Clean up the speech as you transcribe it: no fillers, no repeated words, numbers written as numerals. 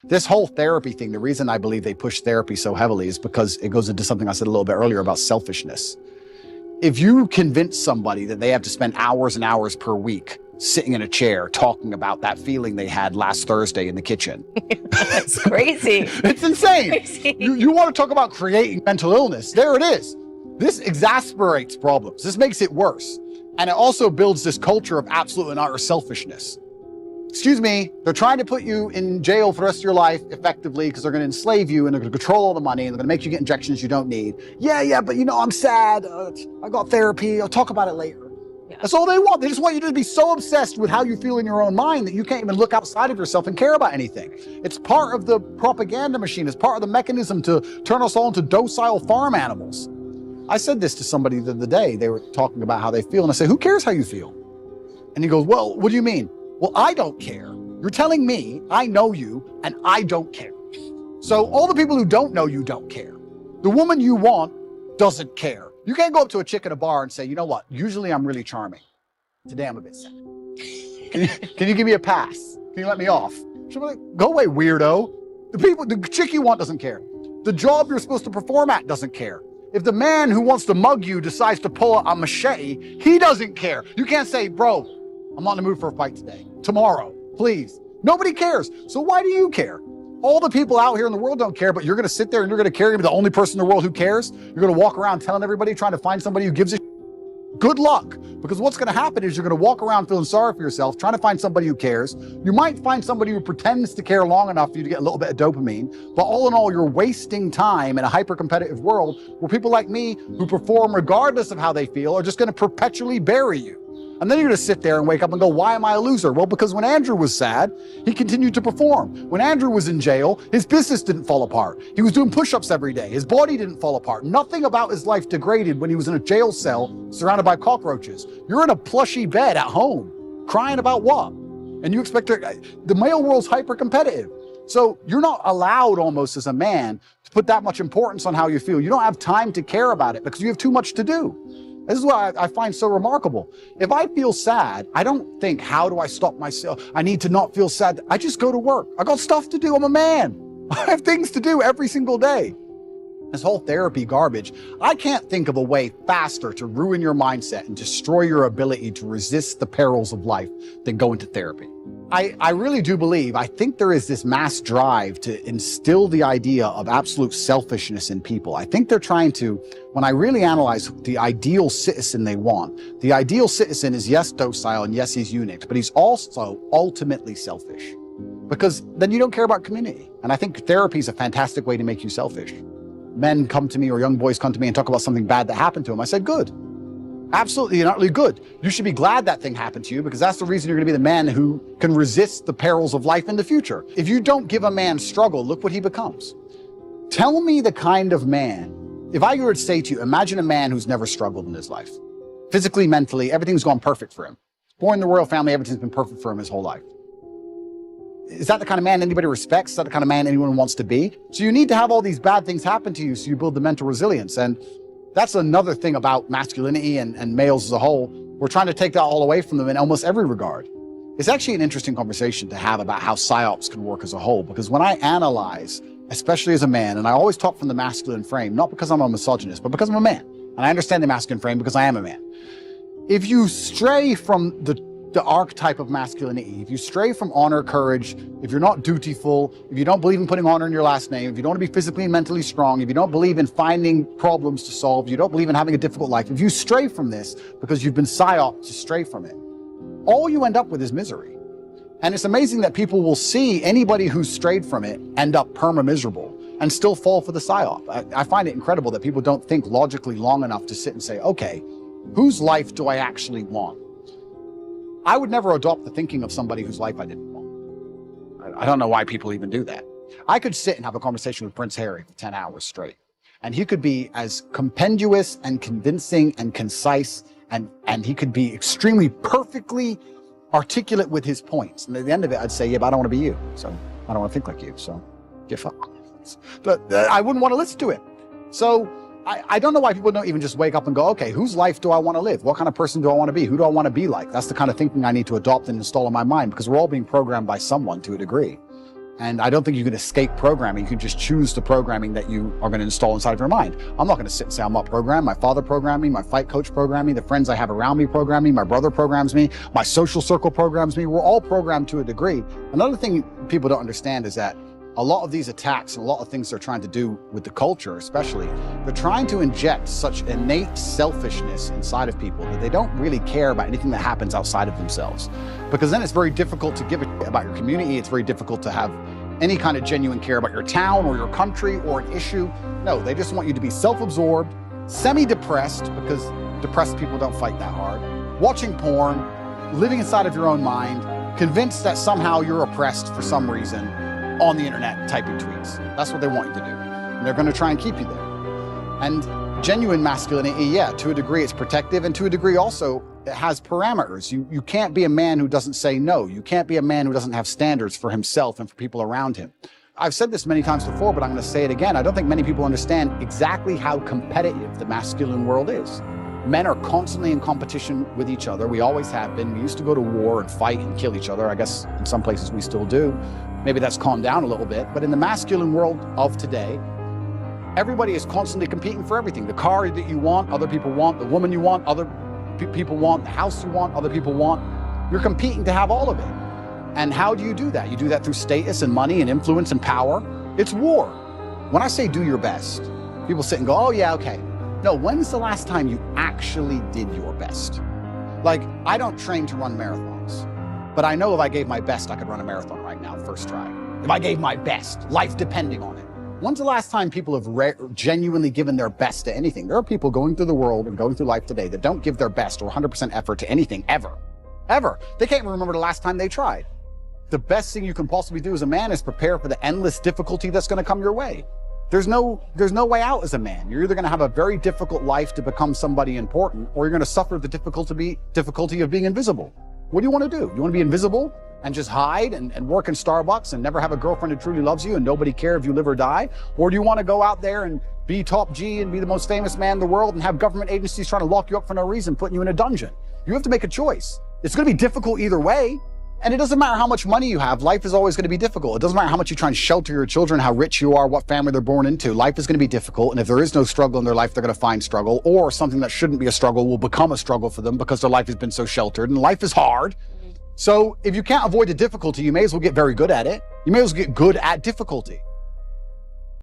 This whole therapy thing, the reason I believe they push therapy so heavily is because it goes into something I said a little bit earlier about selfishness. If you convince somebody that they have to spend hours and hours per week sitting in a chair talking about that feeling they had last Thursday in the kitchen. That's crazy. It's insane. Crazy. You want to talk about creating mental illness? There it is. This exasperates problems. This makes it worse. And it also builds this culture of absolute and utter selfishness. Excuse me, they're trying to put you in jail for the rest of your life effectively because they're going to enslave you and they're going to control all the money and they're going to make you get injections you don't need. Yeah, but you know, I'm sad. I got therapy. I'll talk about it later. Yeah. That's all they want. They just want you to be so obsessed with how you feel in your own mind that you can't even look outside of yourself and care about anything. It's part of the propaganda machine. It's part of the mechanism to turn us all into docile farm animals. I said this to somebody the other day. They were talking about how they feel. And I said, who cares how you feel? And he goes, well, what do you mean? Well, I don't care. You're telling me I know you and I don't care. So all the people who don't know you don't care. The woman you want doesn't care. You can't go up to a chick at a bar and say, you know what? Usually I'm really charming. Today I'm a bit sad. Can you give me a pass? Can you let me off? She'll be like, go away, weirdo. The chick you want doesn't care. The job you're supposed to perform at doesn't care. If the man who wants to mug you decides to pull a machete, he doesn't care. You can't say, bro, I'm not in the mood for a fight today. Tomorrow, please. Nobody cares. So why do you care? All the people out here in the world don't care, but you're going to sit there and you're going to care. You're the only person in the world who cares. You're going to walk around telling everybody, trying to find somebody who gives a good luck. Because what's going to happen is you're going to walk around feeling sorry for yourself, trying to find somebody who cares. You might find somebody who pretends to care long enough for you to get a little bit of dopamine. But all in all, you're wasting time in a hyper-competitive world where people like me who perform regardless of how they feel are just going to perpetually bury you. And then you're going to sit there and wake up and go, why am I a loser? Well, because when Andrew was sad, he continued to perform. When Andrew was in jail, his business didn't fall apart. He was doing push-ups every day. His body didn't fall apart. Nothing about his life degraded when he was in a jail cell surrounded by cockroaches. You're in a plushy bed at home, crying about what? And you expect the male world's hyper-competitive. So you're not allowed almost as a man to put that much importance on how you feel. You don't have time to care about it because you have too much to do. This is what I find so remarkable. If I feel sad, I don't think, how do I stop myself? I need to not feel sad. I just go to work. I got stuff to do. I'm a man. I have things to do every single day. This whole therapy garbage, I can't think of a way faster to ruin your mindset and destroy your ability to resist the perils of life than go into therapy. I really do believe, I think there is this mass drive to instill the idea of absolute selfishness in people. I think they're trying to, when I really analyze the ideal citizen they want, the ideal citizen is yes, docile, and yes, he's unique, but he's also ultimately selfish. Because then you don't care about community. And I think therapy is a fantastic way to make you selfish. Men come to me or young boys come to me and talk about something bad that happened to them. I said, good. Absolutely and utterly good. You should be glad that thing happened to you because that's the reason you're going to be the man who can resist the perils of life in the future. If you don't give a man struggle, look what he becomes. Tell me the kind of man, if I were to say to you, imagine a man who's never struggled in his life. Physically, mentally, everything's gone perfect for him. Born in the royal family, everything's been perfect for him his whole life. Is that the kind of man anybody respects? Is that the kind of man anyone wants to be? So you need to have all these bad things happen to you so you build the mental resilience. And that's another thing about masculinity and males as a whole. We're trying to take that all away from them in almost every regard. It's actually an interesting conversation to have about how psyops can work as a whole, because when I analyze, especially as a man, and I always talk from the masculine frame, not because I'm a misogynist, but because I'm a man. And I understand the masculine frame because I am a man. If you stray from the archetype of masculinity, if you stray from honor, courage, if you're not dutiful, if you don't believe in putting honor in your last name, if you don't want to be physically and mentally strong, if you don't believe in finding problems to solve, you don't believe in having a difficult life, if you stray from this because you've been psyoped to stray from it, all you end up with is misery. And it's amazing that people will see anybody who's strayed from it end up perma-miserable and still fall for the psyop. I find it incredible that people don't think logically long enough to sit and say, okay, whose life do I actually want? I would never adopt the thinking of somebody whose life I didn't want. I don't know why people even do that. I could sit and have a conversation with Prince Harry for 10 hours straight, and he could be as compendious and convincing and concise, and he could be extremely perfectly articulate with his points. And at the end of it, I'd say, yeah, but I don't want to be you. So I don't want to think like you. So get fucked. But I wouldn't want to listen to it. So I don't know why people don't even just wake up and go, okay, whose life do I want to live? What kind of person do I want to be? Who do I want to be like? That's the kind of thinking I need to adopt and install in my mind, because we're all being programmed by someone to a degree. And I don't think you can escape programming. You can just choose the programming that you are going to install inside of your mind. I'm not going to sit and say I'm not programmed. My father programmed me, my fight coach programmed me, the friends I have around me program me, my brother programs me, my social circle programs me. We're all programmed to a degree. Another thing people don't understand is that a lot of these attacks and a lot of things they're trying to do with the culture especially, they're trying to inject such innate selfishness inside of people that they don't really care about anything that happens outside of themselves. Because then it's very difficult to give a shit about your community. It's very difficult to have any kind of genuine care about your town or your country or an issue. No, they just want you to be self-absorbed, semi-depressed, because depressed people don't fight that hard, watching porn, living inside of your own mind, convinced that somehow you're oppressed for some reason, on the internet typing tweets. That's what they want you to do. And they're going to try and keep you there. And genuine masculinity, yeah, to a degree it's protective, and to a degree also it has parameters. You can't be a man who doesn't say no. You can't be a man who doesn't have standards for himself and for people around him. I've said this many times before, but I'm going to say it again. I don't think many people understand exactly how competitive the masculine world is. Men are constantly in competition with each other. We always have been. We used to go to war and fight and kill each other. I guess in some places we still do. Maybe that's calmed down a little bit. But in the masculine world of today, everybody is constantly competing for everything. The car that you want, other people want. The woman you want, other people want. The house you want, other people want. You're competing to have all of it. And how do you do that? You do that through status and money and influence and power. It's war. When I say do your best, people sit and go, oh yeah, okay. No, when's the last time you actually did your best? Like, I don't train to run marathons, but I know if I gave my best, I could run a marathon right now, first try. If I gave my best, life depending on it. When's the last time people have genuinely given their best to anything? There are people going through the world and going through life today that don't give their best or 100% effort to anything ever. Ever. They can't even remember the last time they tried. The best thing you can possibly do as a man is prepare for the endless difficulty that's going to come your way. There's no way out as a man. You're either going to have a very difficult life to become somebody important, or you're going to suffer the difficulty of being invisible. What do you want to do? You want to be invisible and just hide and work in Starbucks and never have a girlfriend who truly loves you and nobody care if you live or die? Or do you want to go out there and be top G and be the most famous man in the world and have government agencies trying to lock you up for no reason, putting you in a dungeon? You have to make a choice. It's going to be difficult either way. And it doesn't matter how much money you have, life is always going to be difficult. It doesn't matter how much you try and shelter your children, how rich you are, what family they're born into. Life is going to be difficult. And if there is no struggle in their life, they're going to find struggle, or something that shouldn't be a struggle will become a struggle for them because their life has been so sheltered. And life is hard. So if you can't avoid the difficulty, you may as well get very good at it. You may as well get good at difficulty.